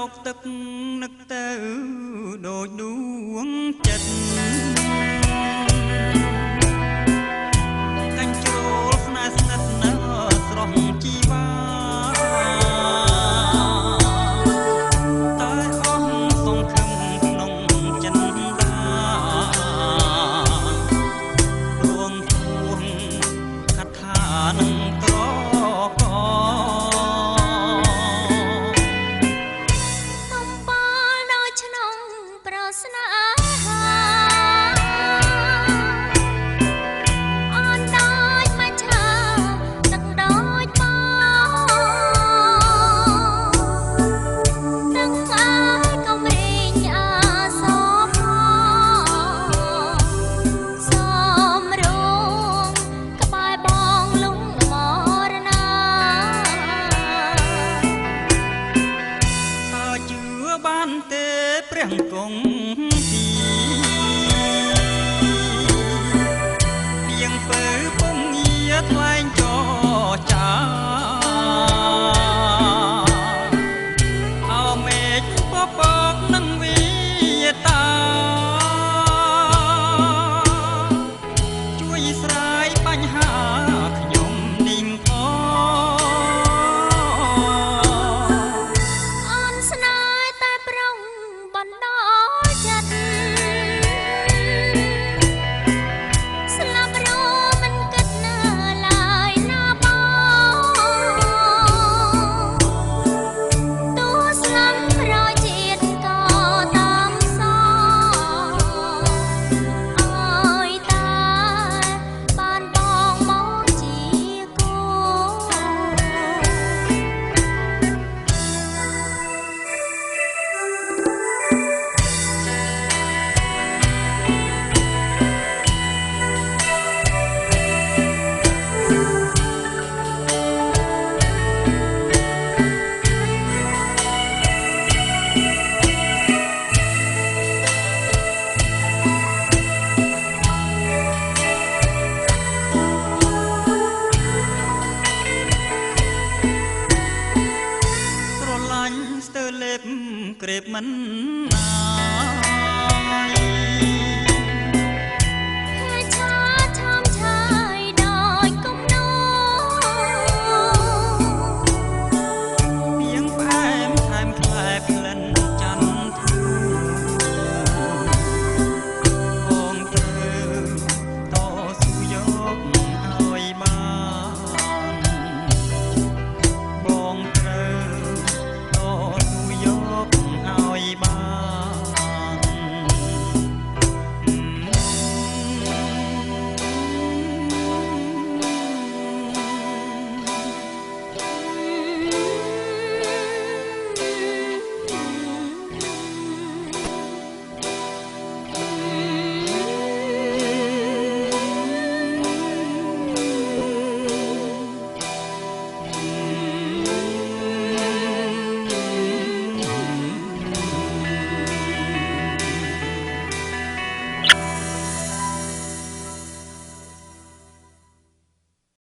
កទឹកនឹកទៅដូចដួងចិត្តកាញ់ជ្រុលស្នេហ៍ស្និទ្ធនៅស្រស់ជីវ៉ាតែអស់សង្ឃឹមក្នុងចិនដាដួងពួងកថានឹងត្រកស្នេហាអនដូចមកឆាទឹកដូចមកនឹងអាយក៏វិញអាសោសមរងក្បែរបងលងមរណាតើជឿបានទេព្រះគង់ថ្លែងចចាអោមេឃពពកនឹងវិតាជួយស្រាយបញ្ហាខ្ញុំនីងខអនស្នេហ៍តែប្រុងបណ្ដោចិត្តស្លាប់រមិនគិតក្រេបមិនណា